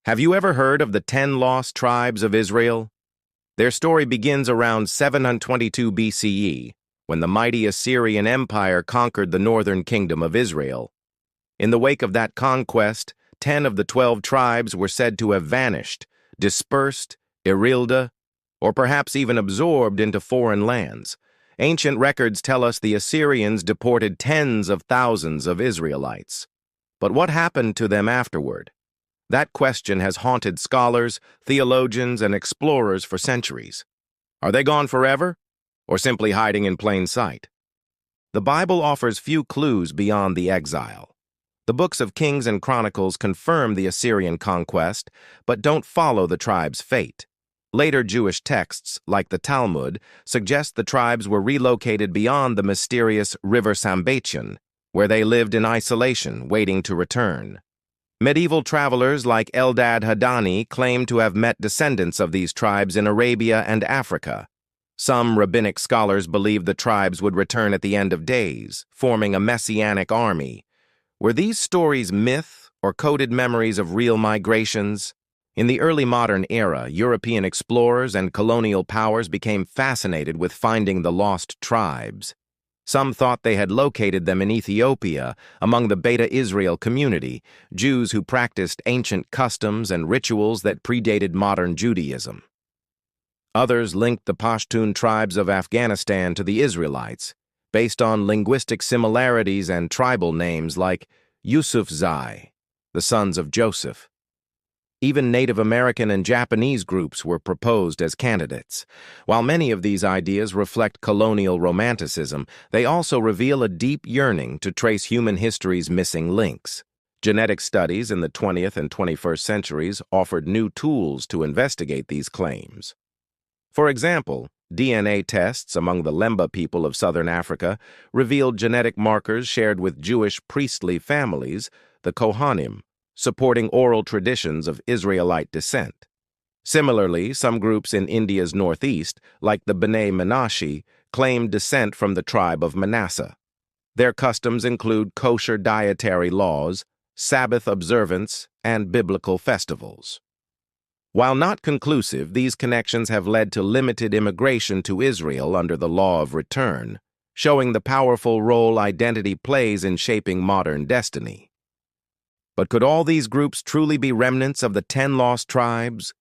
Have you ever heard of the 10 lost tribes of Israel? Their story begins around 722 BCE, when the mighty Assyrian Empire conquered the northern kingdom of Israel. In the wake of that conquest, 10 of the 12 tribes were said to have vanished, dispersed, erilda, or perhaps even absorbed into foreign lands. Ancient records tell us the Assyrians deported tens of thousands of Israelites. But what happened to them afterward? That question has haunted scholars, theologians, and explorers for centuries. Are they gone forever, or simply hiding in plain sight? The Bible offers few clues beyond the exile. The books of Kings and Chronicles confirm the Assyrian conquest, but don't follow the tribe's fate. Later Jewish texts, like the Talmud, suggest the tribes were relocated beyond the mysterious River Sambation, where they lived in isolation, waiting to return. Medieval travelers like Eldad Hadani claim to have met descendants of these tribes in Arabia and Africa. Some rabbinic scholars believe the tribes would return at the end of days, forming a messianic army. Were these stories myth or coded memories of real migrations? In the early modern era, European explorers and colonial powers became fascinated with finding the lost tribes. Some thought they had located them in Ethiopia, among the Beta Israel community, Jews who practiced ancient customs and rituals that predated modern Judaism. Others linked the Pashtun tribes of Afghanistan to the Israelites, based on linguistic similarities and tribal names like Yusufzai, the sons of Joseph. Even Native American and Japanese groups were proposed as candidates. While many of these ideas reflect colonial romanticism, they also reveal a deep yearning to trace human history's missing links. Genetic studies in the 20th and 21st centuries offered new tools to investigate these claims. For example, DNA tests among the Lemba people of southern Africa revealed genetic markers shared with Jewish priestly families, the Kohanim, supporting oral traditions of Israelite descent. Similarly, some groups in India's northeast, like the B'nai Menashe, claim descent from the tribe of Manasseh. Their customs include kosher dietary laws, Sabbath observance, and biblical festivals. While not conclusive, these connections have led to limited immigration to Israel under the law of return, showing the powerful role identity plays in shaping modern destiny. But could all these groups truly be remnants of the 10 lost tribes?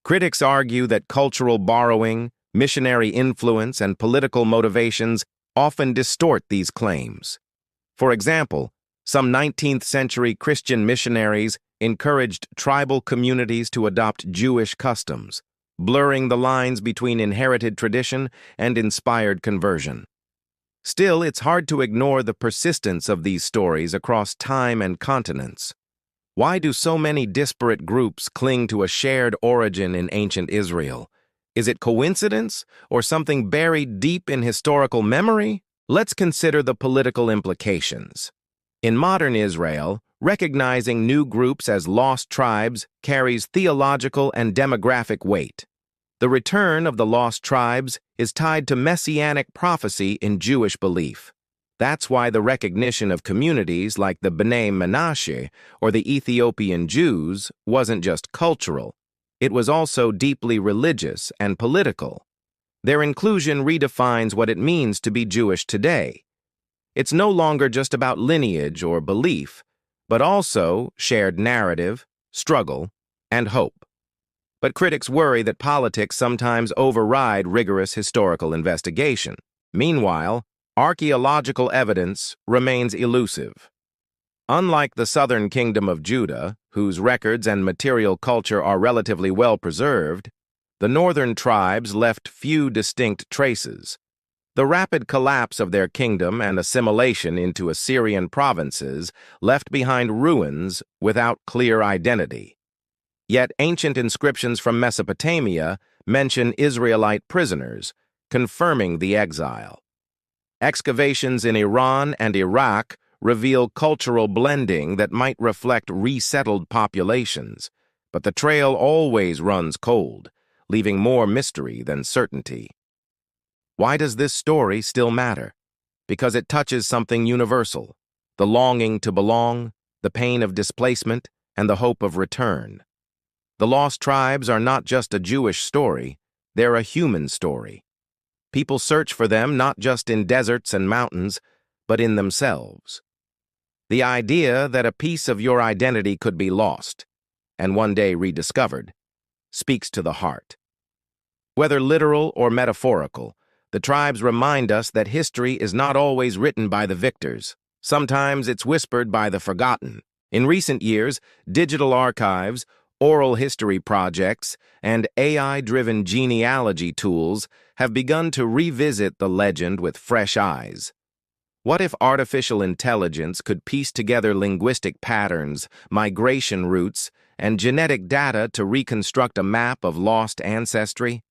Critics argue that cultural borrowing, missionary influence, and political motivations often distort these claims. For example, some 19th-century Christian missionaries encouraged tribal communities to adopt Jewish customs, blurring the lines between inherited tradition and inspired conversion. Still, it's hard to ignore the persistence of these stories across time and continents. Why do so many disparate groups cling to a shared origin in ancient Israel? Is it coincidence or something buried deep in historical memory? Let's consider the political implications. In modern Israel, recognizing new groups as lost tribes carries theological and demographic weight. The return of the lost tribes is tied to messianic prophecy in Jewish belief. That's why the recognition of communities like the B'nai Menashe or the Ethiopian Jews wasn't just cultural. It was also deeply religious and political. Their inclusion redefines what it means to be Jewish today. It's no longer just about lineage or belief, but also shared narrative, struggle, and hope. But critics worry that politics sometimes override rigorous historical investigation. Meanwhile, archaeological evidence remains elusive. Unlike the southern kingdom of Judah, whose records and material culture are relatively well preserved, the northern tribes left few distinct traces. The rapid collapse of their kingdom and assimilation into Assyrian provinces left behind ruins without clear identity. Yet ancient inscriptions from Mesopotamia mention Israelite prisoners, confirming the exile. Excavations in Iran and Iraq reveal cultural blending that might reflect resettled populations, but the trail always runs cold, leaving more mystery than certainty. Why does this story still matter? Because it touches something universal: the longing to belong, the pain of displacement, and the hope of return. The lost tribes are not just a Jewish story, they're a human story. People search for them not just in deserts and mountains, but in themselves. The idea that a piece of your identity could be lost, and one day rediscovered, speaks to the heart. Whether literal or metaphorical, the tribes remind us that history is not always written by the victors. Sometimes it's whispered by the forgotten. In recent years, digital archives, oral history projects, and AI-driven genealogy tools have begun to revisit the legend with fresh eyes. What if artificial intelligence could piece together linguistic patterns, migration routes, and genetic data to reconstruct a map of lost ancestry?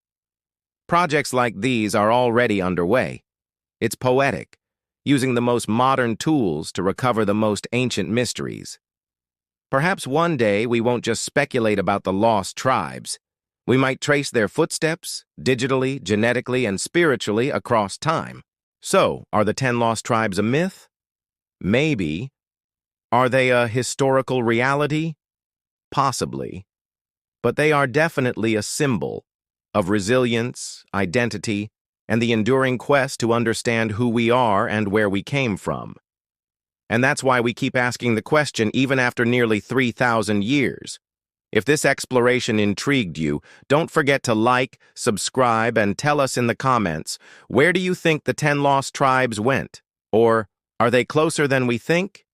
Projects like these are already underway. It's poetic, using the most modern tools to recover the most ancient mysteries. Perhaps one day we won't just speculate about the lost tribes. We might trace their footsteps, digitally, genetically, and spiritually across time. So, are the 10 lost tribes a myth? Maybe. Are they a historical reality? Possibly. But they are definitely a symbol of resilience, identity, and the enduring quest to understand who we are and where we came from. And that's why we keep asking the question even after nearly 3,000 years. If this exploration intrigued you, don't forget to like, subscribe, and tell us in the comments, where do you think the 10 lost tribes went? Or, are they closer than we think?